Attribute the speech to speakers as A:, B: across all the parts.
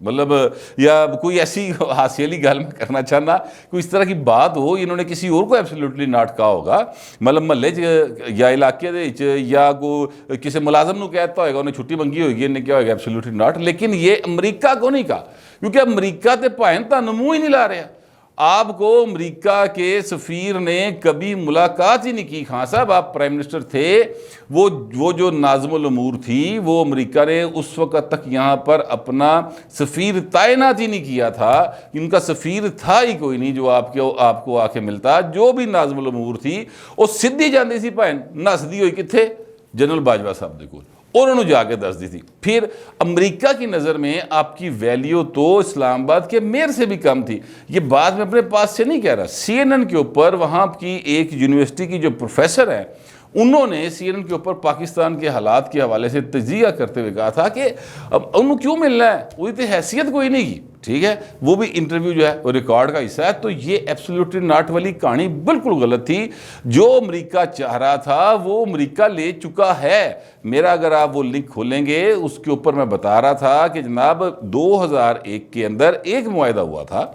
A: مطلب یا کوئی ایسی حاصلی گل میں کرنا چاہنا کوئی اس طرح کی بات ہو انہوں نے کسی اور کو ایبسلیوٹلی ناٹ کہا ہوگا مطلب محلے یا علاقے یا کوئی کسی ملازم نو کہتا ہوئے گا انہیں چھٹی منگی ہوگی انہیں کیا ہوگا ایبسلیوٹلی ناٹ. لیکن یہ امریکہ کو نہیں کہا کیونکہ امریکہ تے پائن تا نمو ہی نہیں لا رہا. آپ کو امریکہ کے سفیر نے کبھی ملاقات ہی نہیں کی. خان صاحب آپ پرائم منسٹر تھے, وہ جو ناظم الامور تھی وہ امریکہ نے اس وقت تک یہاں پر اپنا سفیر تعینات ہی نہیں کیا تھا. ان کا سفیر تھا ہی کوئی نہیں جو آپ کو آ کے ملتا. جو بھی ناظم الامور تھی وہ سدھی جاندی سی پائن نسدی ہوئی کتھے جنرل باجوہ صاحب دے کول اور انہوں جا کے دس دی تھی. پھر امریکہ کی نظر میں آپ کی ویلیو تو اسلام آباد کے میئر سے بھی کم تھی. یہ بات میں اپنے پاس سے نہیں کہہ رہا. سی این این کے اوپر وہاں کی ایک یونیورسٹی کی جو پروفیسر ہیں انہوں نے سی این این کے اوپر پاکستان کے حالات کے حوالے سے تجزیہ کرتے ہوئے کہا تھا کہ انہوں کیوں ملنا ہے, وہی تو حیثیت کوئی نہیں کی. ٹھیک ہے, وہ بھی انٹرویو جو ہے وہ ریکارڈ کا حصہ ہے. تو یہ ایبسلیوٹلی ناٹ والی کہانی بالکل غلط تھی. جو امریکہ چاہ رہا تھا وہ امریکہ لے چکا ہے. میرا اگر آپ وہ لنک کھولیں گے اس کے اوپر میں بتا رہا تھا کہ جناب 2001 کے اندر ایک معاہدہ ہوا تھا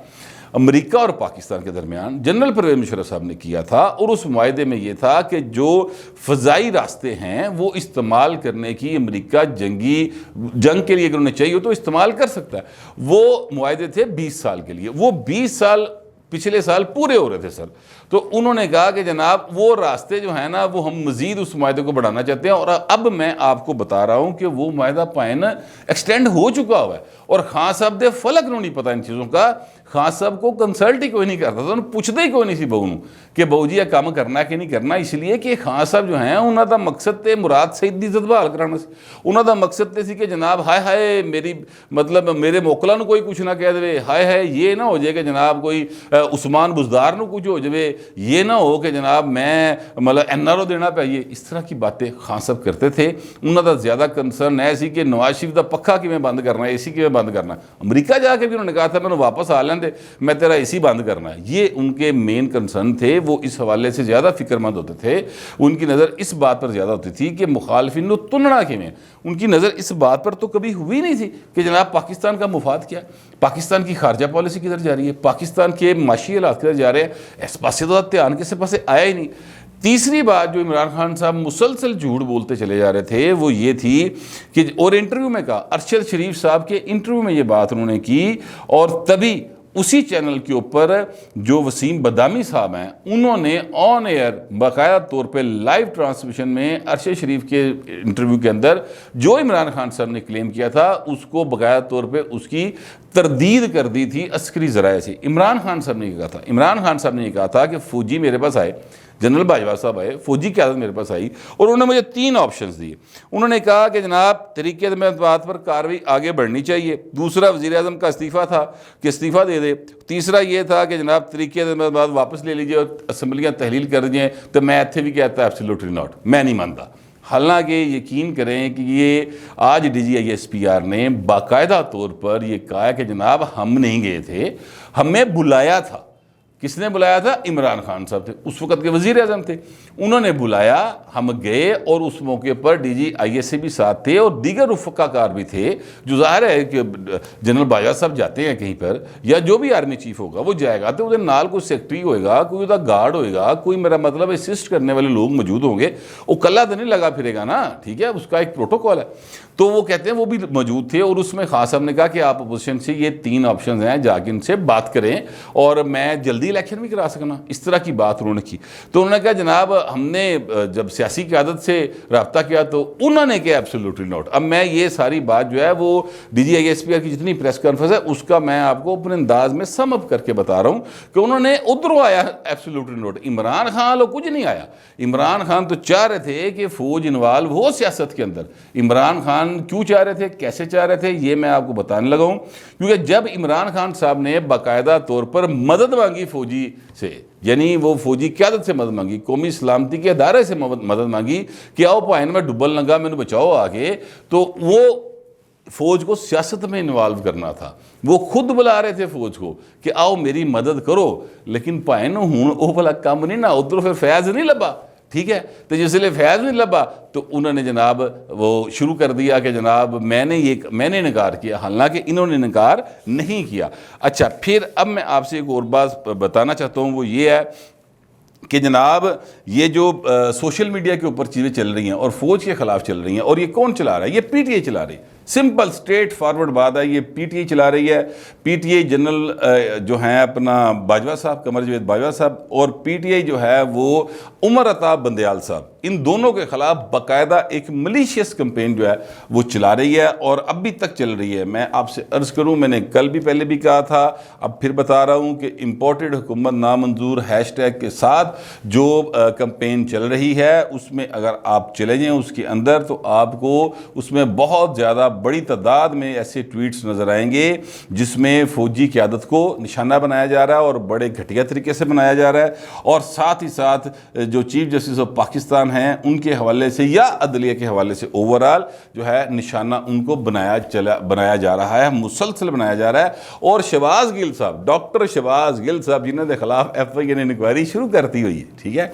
A: امریکہ اور پاکستان کے درمیان, جنرل پرویز مشرف صاحب نے کیا تھا. اور اس معاہدے میں یہ تھا کہ جو فضائی راستے ہیں وہ استعمال کرنے کی امریکہ جنگ کے لیے اگر انہیں چاہیے تو استعمال کر سکتا ہے. وہ معاہدے تھے 20 سال کے لیے. وہ 20 سال پچھلے سال پورے ہو رہے تھے سر. تو انہوں نے کہا کہ جناب وہ راستے جو ہیں نا وہ ہم مزید اس معاہدے کو بڑھانا چاہتے ہیں. اور اب میں آپ کو بتا رہا ہوں کہ وہ معاہدہ پائن ایکسٹینڈ ہو چکا ہوا ہے. اور خان صاحب دے فلک نو نہیں پتا ان چیزوں کا. خان صاحب کو کنسلٹ ہی کوئی نہیں کرتا تھا, انہوں پوچھتے ہی کوئی نہیں سی بہو نو کہ بہو جی یہ کام کرنا کہ نہیں کرنا. اس لیے کہ خان صاحب جو ہیں انہوں دا مقصد تے مراد سعید دی عزت بحال کرانا سی. انہوں دا مقصد تے سی کہ جناب ہائے میری مطلب میرے موکلا نو کوئی کچھ نہ کہہ دے, ہائے یہ نہ ہو جائے کہ جناب کوئی عثمان بزدار نو کچھ ہو جائے, یہ نہ ہو کہ جناب میں مطلب این آر او دینا پائیے. اس طرح کی باتیں خان صاحب کرتے تھے. انہوں دا زیادہ کنسرن ہے سی کہ نواز شریف دا پکھا کیویں بند کرنا ہے, اے سی کیویں بند کرنا ہے. امریکہ جا کے بھی انہوں نے کہا تھا میں واپس آ لیں دے, میں تیرا اے سی بند کرنا ہے. یہ ان کے مین کنسرن تھے. وہ اس حوالے سے زیادہ فکر مند ہوتے تھے. ان کی نظر اس بات پر زیادہ ہوتی تھی کہ مخالفین نو تننا کیویں. ان کی نظر اس بات پر تو کبھی ہوئی نہیں تھی کہ جناب پاکستان کا مفاد کیا ہے, پاکستان کی خارجہ پالیسی کدھر جا رہی ہے, پاکستان کے معاشی حالات کدھر جا رہے ہیں. اس پاسے تو دھیان کسی پاسے آیا ہی نہیں. تیسری بات جو عمران خان صاحب مسلسل جھوٹ بولتے چلے جا رہے تھے وہ یہ تھی کہ اور انٹرویو میں کہا, ارشد شریف صاحب کے انٹرویو میں یہ بات انہوں نے کی. اور تبھی اسی چینل کے اوپر جو وسیم بدامی صاحب ہیں انہوں نے آن ایئر باقاعدہ طور پہ لائیو ٹرانسمیشن میں ارشد شریف کے انٹرویو کے اندر جو عمران خان صاحب نے کلیم کیا تھا اس کو باقاعدہ طور پہ اس کی تردید کر دی تھی عسکری ذرائع سے. عمران خان صاحب نے یہ کہا تھا, عمران خان صاحب نے یہ کہا تھا کہ فوجی میرے پاس آئے, جنرل باجوہ صاحب آئے, فوجی قیادت میرے پاس آئی اور انہوں نے مجھے 3 آپشنز دیے. انہوں نے کہا کہ جناب طریقے میں بات پر کارروائی آگے بڑھنی چاہیے. دوسرا وزیر اعظم کا استعفیٰ تھا کہ استعفیٰ دے دے. تیسرا یہ تھا کہ جناب طریقے میں بات واپس لے لیجیے اور اسمبلیاں تحلیل کر دیں. تو میں ایتھے بھی کہتا ایبسلیوٹلی ناٹ, میں نہیں مانتا. حالانکہ یقین کریں کہ یہ آج D G I S P R نے باقاعدہ طور پر یہ کہا کہ جناب ہم نہیں گئے تھے, ہمیں بلایا تھا. کس نے بلایا تھا؟ عمران خان صاحب تھے, اس وقت کے وزیر اعظم تھے. انہوں نے بلایا, ہم گئے اور اس موقع پر D G I S C بھی ساتھ تھے اور دیگر رفقا کار بھی تھے. جو ظاہر ہے کہ جنرل باجوہ صاحب جاتے ہیں کہیں پر یا جو بھی آرمی چیف ہوگا وہ جائے گا تو ادھر نال کوئی سیکٹری ہوئے گا, کوئی ادھر گارڈ ہوئے گا, کوئی میرا مطلب اسسٹ کرنے والے لوگ موجود ہوں گے. وہ کلہ تو نہیں لگا پھرے گا نا, ٹھیک ہے, اس کا ایک پروٹوکول ہے. تو وہ کہتے ہیں وہ بھی موجود تھے اور اس میں خان صاحب نے کہا کہ آپ اپوزیشن سے یہ 3 آپشنز ہیں, جا کے ان سے بات کریں اور میں جلدی الیکشن بھی کرا سکنا. اس طرح کی بات انہوں نے کی. تو انہوں نے کہا جناب ہم نے جب سیاسی قیادت سے رابطہ کیا تو انہوں نے کہا ایبسلیوٹلی ناٹ. اب میں یہ ساری بات جو ہے وہ D G I S P R کی جتنی پریس کانفرنس ہے اس کا میں آپ کو اپنے انداز میں سم اپ کر کے بتا رہا ہوں کہ انہوں نے ادھروں آیا ایبسلیوٹلی ناٹ. عمران خان لوگ کچھ نہیں آیا. عمران خان تو چاہ رہے تھے کہ فوج انوالو ہو سیاست کے اندر. عمران خان کیوں چاہ رہے تھے, کیسے چاہ رہے تھے, یہ میں آپ کو بتانے لگا ہوں. کیونکہ جب عمران خان صاحب نے باقاعدہ طور پر مدد مانگی فوجی سے, یعنی وہ فوجی قیادت سے مدد مانگی, قومی سلامتی کے ادارے سے مدد مانگی کہ آؤ پائن میں ڈبل لنگا میں نے بچاؤ آگے, تو وہ فوج کو سیاست میں انوالو کرنا تھا. وہ خود بلا رہے تھے فوج کو کہ آؤ میری مدد کرو, لیکن پائن ہوں او بھلا کام نہیں نہ ادھر پھر فیض نہیں لبا. ٹھیک ہے. تو جس لیے فیض نہیں لبا تو انہوں نے جناب وہ شروع کر دیا کہ جناب میں نے انکار کیا، حالانکہ انہوں نے انکار نہیں کیا. اچھا پھر اب میں آپ سے ایک اور بات بتانا چاہتا ہوں، وہ یہ ہے کہ جناب یہ جو سوشل میڈیا کے اوپر چیزیں چل رہی ہیں اور فوج کے خلاف چل رہی ہیں، اور یہ کون چلا رہا ہے؟ یہ پی ٹی آئی چلا رہی ہے. سمپل اسٹریٹ فارورڈ بات ہے، یہ پی ٹی آئی چلا رہی ہے. پی ٹی آئی جنرل جو ہیں اپنا باجوہ صاحب، قمر جاوید باجوہ صاحب، اور پی ٹی آئی جو ہے وہ عمر عطا بندیال صاحب، ان دونوں کے خلاف باقاعدہ ایک ملیشیس کمپین جو ہے وہ چلا رہی ہے اور اب بھی تک چل رہی ہے. میں آپ سے عرض کروں، میں نے کل بھی پہلے بھی کہا تھا، اب پھر بتا رہا ہوں کہ امپورٹڈ حکومت نامنظور ہیش ٹیگ کے ساتھ جو کمپین چل رہی ہے، اس میں اگر آپ چلے جائیں اس کے اندر تو آپ کو اس میں بہت زیادہ بڑی تعداد میں ایسے ٹویٹس نظر آئیں گے جس میں فوجی قیادت کو نشانہ بنایا جا رہا ہے اور بڑے گھٹیا طریقے سے بنایا جا رہا ہے، اور ساتھ ہی ساتھ جو چیف جسٹس آف پاکستان ہیں ان کے حوالے سے یا عدلیہ کے حوالے سے اوورال جو ہے نشانہ ان کو بنایا جا رہا ہے، مسلسل بنایا جا رہا ہے. اور شہباز گل صاحب، ڈاکٹر شہباز گل صاحب جنہوں کے خلاف ایف آئی اے نے انکوائری شروع کرتی ہوئی ہے، ٹھیک ہے،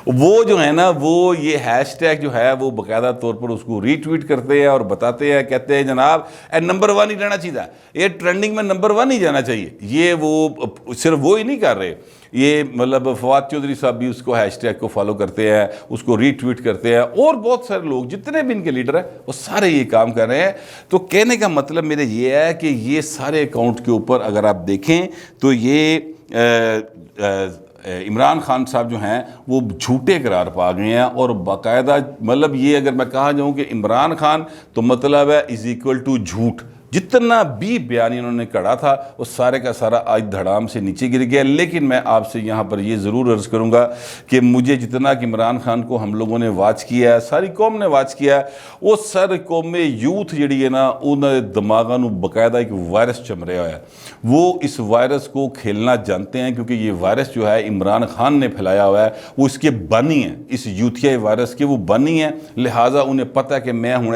A: وہ جو ہے نا وہ یہ ہیش ٹیگ جو ہے وہ باقاعدہ طور پر اس کو ری ٹویٹ کرتے ہیں اور بتاتے ہیں، کہتے ہیں جناب نمبر 1 ہی رہنا چاہیے، یہ ٹرینڈنگ میں نمبر 1 ہی جانا چاہیے. یہ وہ صرف وہ ہی نہیں کر رہے، یہ مطلب فواد چودھری صاحب بھی اس کو ہیش ٹیگ کو فالو کرتے ہیں، اس کو ری ٹویٹ کرتے ہیں، اور بہت سارے لوگ جتنے بھی ان کے لیڈر ہیں وہ سارے یہ کام کر رہے ہیں. تو کہنے کا مطلب میرے یہ ہے کہ یہ سارے اکاؤنٹ کے اوپر اگر آپ دیکھیں تو یہ عمران خان صاحب جو ہیں وہ جھوٹے قرار پا گئے ہیں، اور باقاعدہ مطلب یہ اگر میں کہا جاؤں کہ عمران خان تو مطلب ہے از ایکول ٹو جھوٹ. جتنا بھی بیان انہوں نے کڑا تھا وہ سارے کا سارا آج دھڑام سے نیچے گر گیا. لیکن میں آپ سے یہاں پر یہ ضرور عرض کروں گا کہ مجھے جتنا کہ عمران خان کو ہم لوگوں نے واچ کیا ہے، ساری قوم نے واچ کیا ہے، وہ سر قوم یوتھ جڑی ہے نا انہوں نے دماغوں نو باقاعدہ ایک وائرس چم رہا ہے. وہ اس وائرس کو کھیلنا جانتے ہیں کیونکہ یہ وائرس جو ہے عمران خان نے پھیلایا ہوا ہے، وہ اس کے بانی ہیں، اس یوتھیا وائرس کے وہ بانی ہیں. لہٰذا انہیں پتہ ہے کہ میں ہوں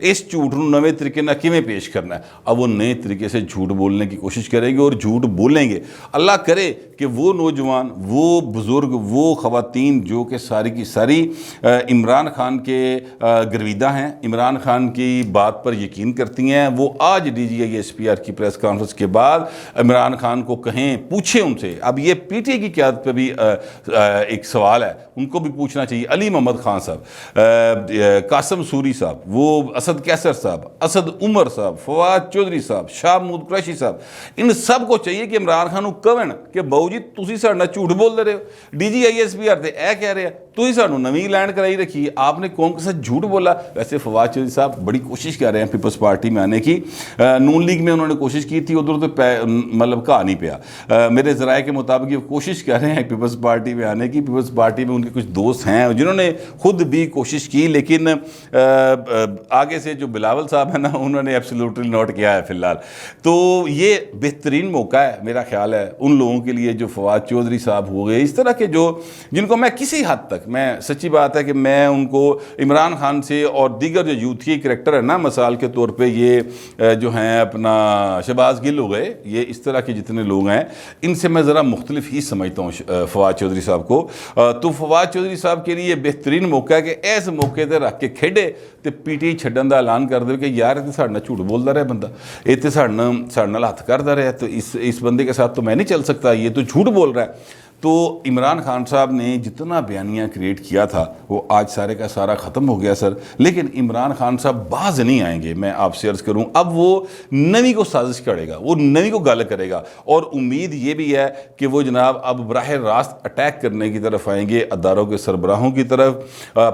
A: اس جھوٹ نو نویں طریقے نہ کیویں پیش کرنا ہے. اب وہ نئے طریقے سے جھوٹ بولنے کی کوشش کریں گے اور جھوٹ بولیں گے. اللہ کرے کہ وہ نوجوان، وہ بزرگ، وہ خواتین جو کہ ساری کی ساری عمران خان کے گرویدہ ہیں، عمران خان کی بات پر یقین کرتی ہیں، وہ آج D G I S P R کی پریس کانفرنس کے بعد عمران خان کو کہیں، پوچھیں ان سے. اب یہ پی ٹی آئی کی قیادت پہ بھی ایک سوال ہے، ان کو بھی پوچھنا چاہیے. علی محمد خان صاحب، قاسم سوری صاحب، وہ اسد کیسر صاحب، اسد عمر صاحب، فواد چودھری صاحب، شاہ محمود قریشی صاحب، ان سب کو چاہیے کہ عمران خان کو کہن کہ بہو جی تسی ساڈے جھوٹ بول دے رہے ہو، D G I S P R تے اے کہہ رہے ہیں، تسی سانو نویں لینڈ کرائی رکھی ہے، آپ نے قوم کے ساتھ جھوٹ بولا. ویسے فواد چودھری صاحب بڑی کوشش کر رہے ہیں پیپلز پارٹی میں آنے کی، نون لیگ میں انہوں نے کوشش کی تھی، ادھر تو مطلب کہا نہیں پیا. میرے ذرائع کے مطابق یہ کوشش کر رہے ہیں پیپلز پارٹی میں آنے کی. پیپلز پارٹی میں ان کے کچھ دوست ہیں جنہوں نے خود بھی کوشش کی، لیکن آگے سے جو بلاول صاحب ہیں نا انہوں نے ایبسلیوٹلی نوٹ کیا ہے فی الحال. تو یہ بہترین موقع ہے میرا خیال ہے ان لوگوں کے لیے جو فواد چودھری صاحب ہو گئے، اس طرح کے جو جن کو میں کسی حد تک، میں سچی بات ہے کہ میں ان کو عمران خان سے اور دیگر جو یوتھی کریکٹر ہے نا، مثال کے طور پہ یہ جو ہیں اپنا شہباز گل ہو گئے، یہ اس طرح کے جتنے لوگ ہیں ان سے میں ذرا مختلف ہی سمجھتا ہوں فواد چودھری صاحب کو. تو فواد چودھری صاحب کے لیے بہترین موقع ہے کہ ایسے موقع تے رکھ کے کھیڈے تو پی ٹی آئی چھڈن دا اعلان کر دے کہ یار یہ ساڈے نال جھوٹ بولدا رہا بندہ، یہ تو ساڈے نال ہاتھ کردا رہا، تو اس بندے کے ساتھ تو میں نہیں چل سکتا، یہ تو جھوٹ بول رہا ہے. تو عمران خان صاحب نے جتنا بیانیہ کریٹ کیا تھا وہ آج سارے کا سارا ختم ہو گیا سر. لیکن عمران خان صاحب باز نہیں آئیں گے، میں آپ سے عرض کروں. اب وہ نویں کو سازش کرے گا، وہ نویں کو گل کرے گا، اور امید یہ بھی ہے کہ وہ جناب اب براہ راست اٹیک کرنے کی طرف آئیں گے اداروں کے سربراہوں کی طرف.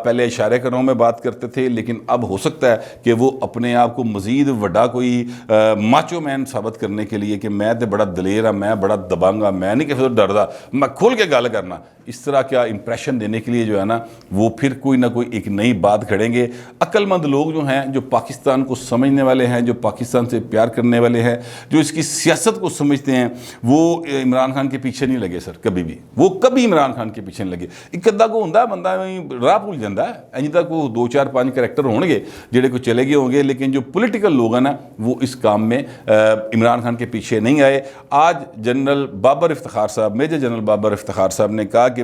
A: پہلے اشارے کروں میں بات کرتے تھے، لیکن اب ہو سکتا ہے کہ وہ اپنے آپ کو مزید وڈا کوئی ماچو مین ثابت کرنے کے لیے کہ میں تو بڑا دلیر ہاں، میں بڑا دبانگا، میں نہیں کسی ڈردا، میں کھول کے گل کرنا، اس طرح کا امپریشن دینے کے لیے جو ہے نا وہ پھر کوئی نہ کوئی ایک نئی بات کھڑیں گے. عقل مند لوگ جو ہیں، جو پاکستان کو سمجھنے والے ہیں، جو پاکستان سے پیار کرنے والے ہیں، جو اس کی سیاست کو سمجھتے ہیں، وہ عمران خان کے پیچھے نہیں لگے سر کبھی بھی. وہ کبھی عمران خان کے پیچھے نہیں لگے. ایک ادھا کو ہوندا بندہ راہ بھول جاندا ہے، انج تک وہ 2 4 5 کریکٹر ہون گے جڑے کو چلے گئے ہوں گے، لیکن جو پولیٹیکل لوگ ہیں نا وہ اس کام میں عمران خان کے پیچھے نہیں آئے. آج جنرل بابر افتخار صاحب، میجر جنرل بابر افتخار صاحب نے کہا کہ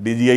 A: DGI